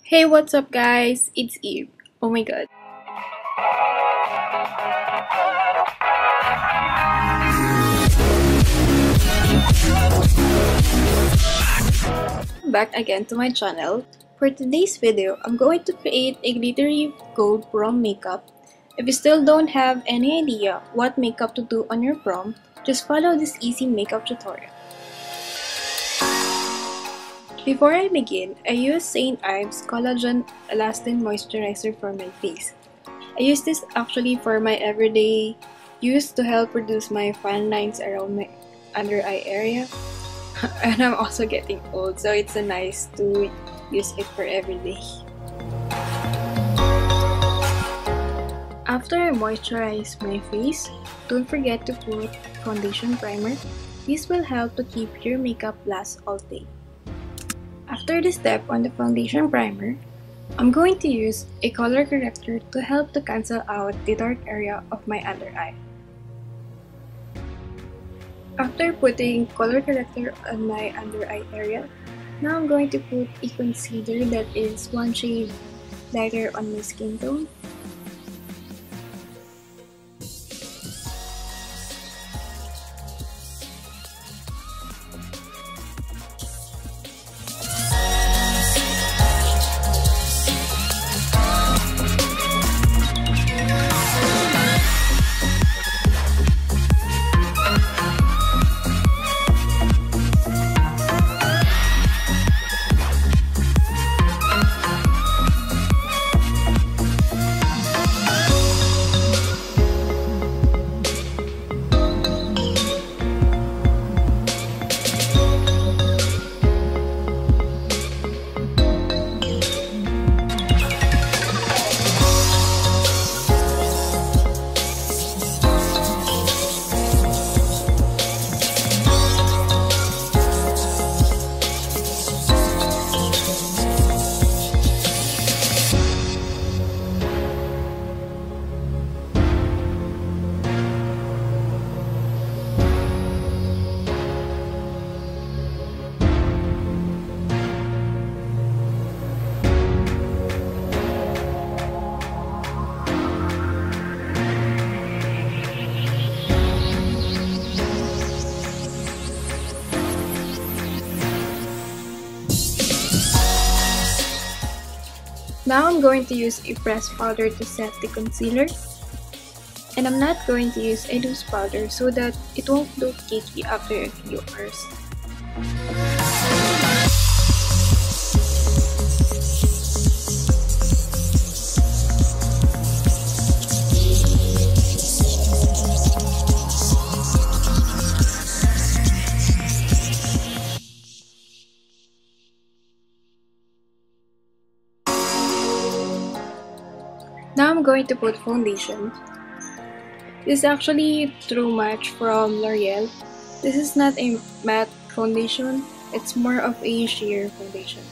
Hey, what's up, guys? It's Eve. Oh my god. Back again to my channel. For today's video, I'm going to create a glittery gold prom makeup. If you still don't have any idea what makeup to do on your prom, just follow this easy makeup tutorial. Before I begin, I use St. Ives Collagen Elastin Moisturizer for my face. I use this actually for my everyday use to help reduce my fine lines around my under eye area. And I'm also getting old, so it's nice to use it for everyday. After I moisturize my face, don't forget to put foundation primer. This will help to keep your makeup last all day. After the step on the foundation primer, I'm going to use a color corrector to help to cancel out the dark area of my under eye. After putting color corrector on my under eye area, now I'm going to put a concealer that is one shade lighter on my skin tone. Now I'm going to use a pressed powder to set the concealer. And I'm not going to use a loose powder so that it won't look cakey after a few hours. Now I'm going to put foundation. This is actually True Match from L'Oreal. This is not a matte foundation, it's more of a sheer foundation.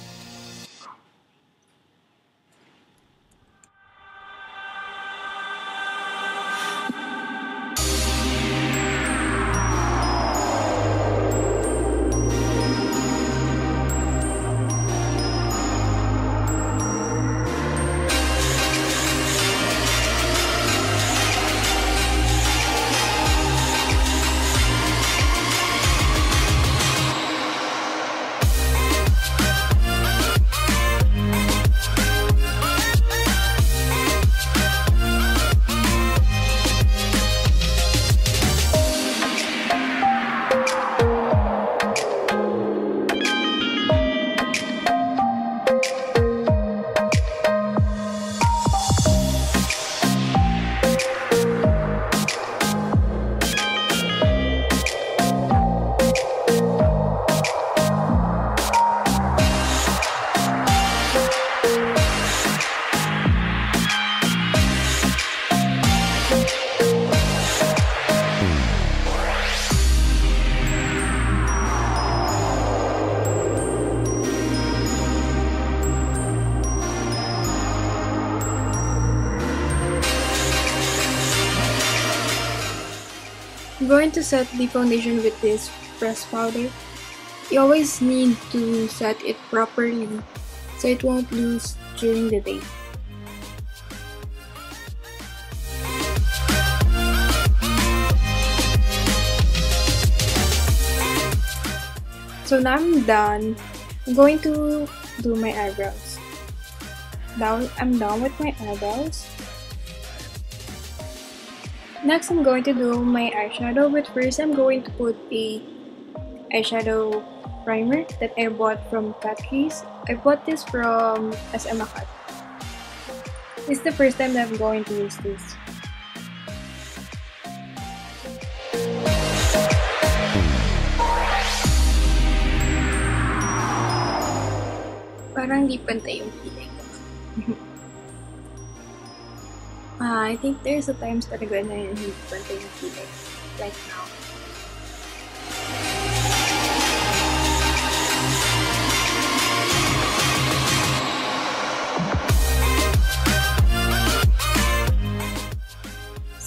I'm going to set the foundation with this pressed powder. You always need to set it properly so it won't lose during the day. So now I'm done. I'm going to do my eyebrows. Now I'm done with my eyebrows. Next, I'm going to do my eyeshadow, but first I'm going to put a eyeshadow primer that I bought from Catrice. I bought this from SM Akat. This is the first time that I'm going to use this. Parang di pantay yung kilay ko. I think there's a times talaga na hindi pantay yung kilay. Like now.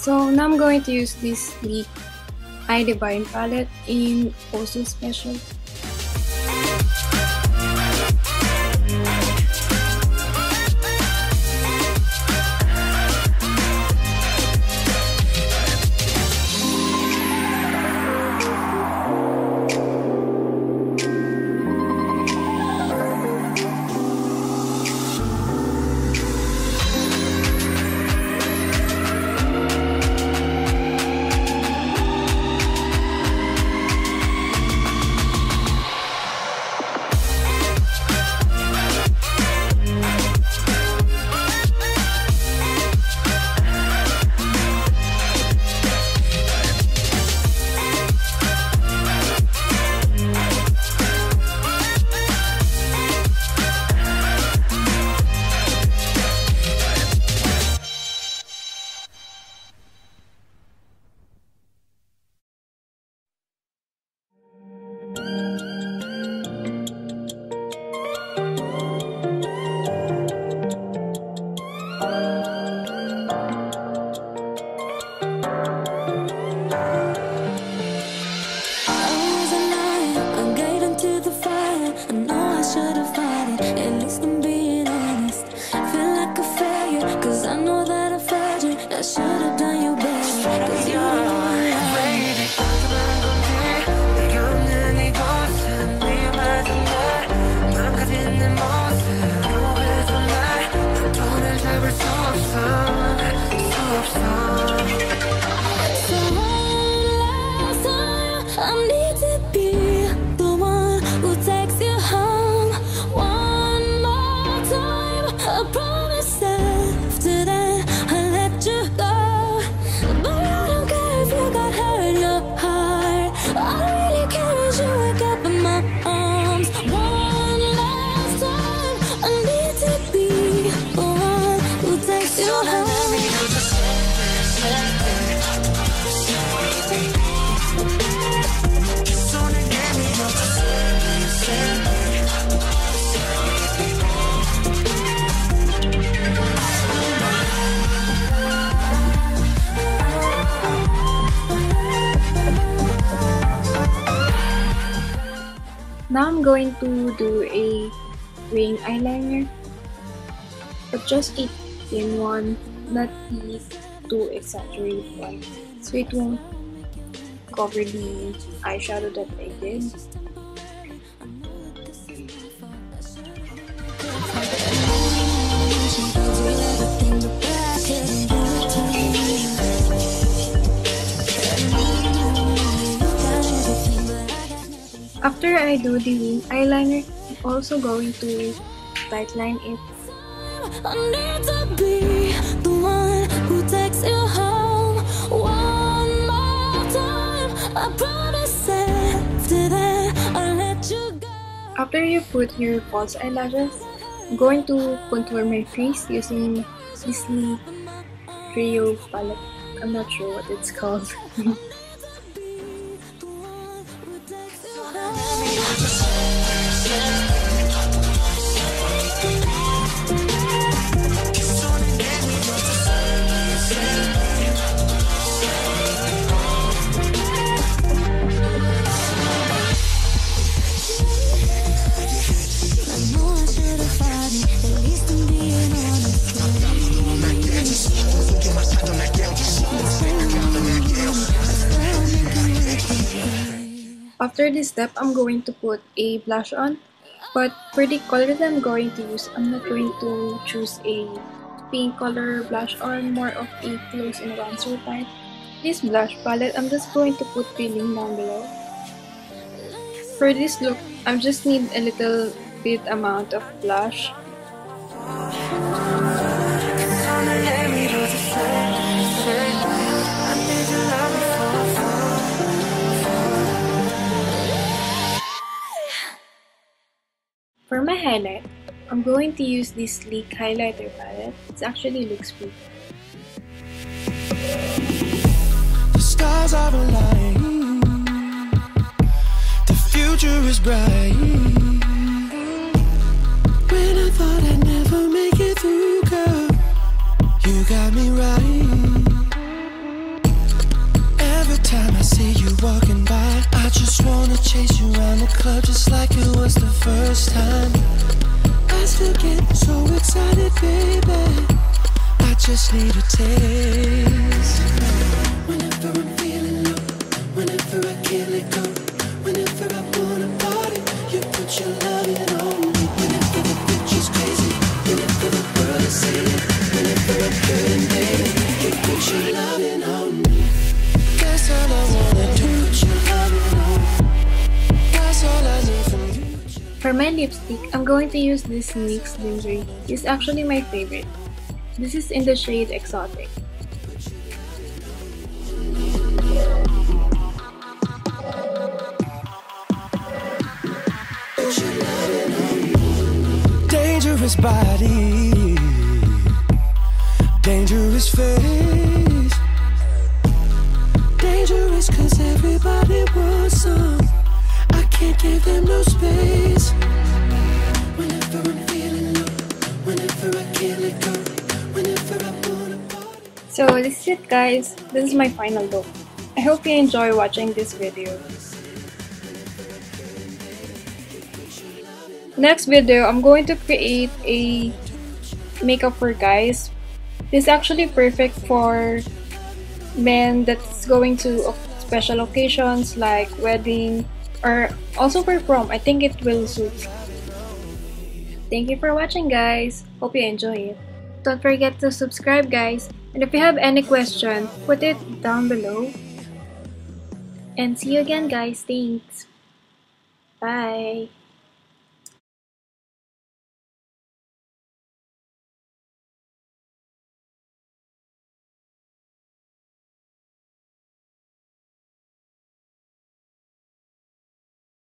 So now I'm going to use this Sleek Eye Divine palette in Also Special. Now I'm going to do a wing eyeliner, but just a thin one, not the too exaggerated one, so it won't cover the eyeshadow that I did. After I do the wing eyeliner, I'm also going to tightline it. I need to be the one who takes you home one more time. I promise after that I'll let you go. After you put your false eyelashes, I'm going to contour my face using this Trio palette. I'm not sure what it's called. after this step, I'm going to put a blush on. But for the color that I'm going to use, I'm not going to choose a pink color blush on, more of a close enhancer type. This blush palette, I'm just going to put the link down below. For this look, I just need a little bit amount of blush. For my highlight, I'm going to use this sleek highlighter palette. It actually looks pretty. The stars are aligning, the future is bright. When I thought I'd never make it through, girl, you got me right. Every time I see you walking by, I just wanna chase you around the club just like it was the first time. I still get so excited, baby, I just need a taste. Whenever I'm feeling low, whenever I can't let go, whenever I wanna party, you put your loving on me. Whenever the picture's crazy, whenever the world is saying, whenever I'm hurting, baby, you put your loving on me. That's all I wanna do, put your loving on me. That's all I need from you. For my lipstick, I'm going to use this NYX Lingerie. It's actually my favorite. This is in the shade Exotic. Dangerous body, dangerous face. Dangerous cause everybody wants some, I can't give them no space. Whenever I'm feeling low, whenever I can't let go, whenever I wanna party. So this is it, guys. This is my final look. I hope you enjoy watching this video. Next video, I'm going to create a makeup for guys. This is actually perfect for men that's going to special occasions like wedding or also for prom. I think it will suit. Thank you for watching, guys. Hope you enjoy it. Don't forget to subscribe, guys. And if you have any question, put it down below. And see you again, guys. Thanks. Bye.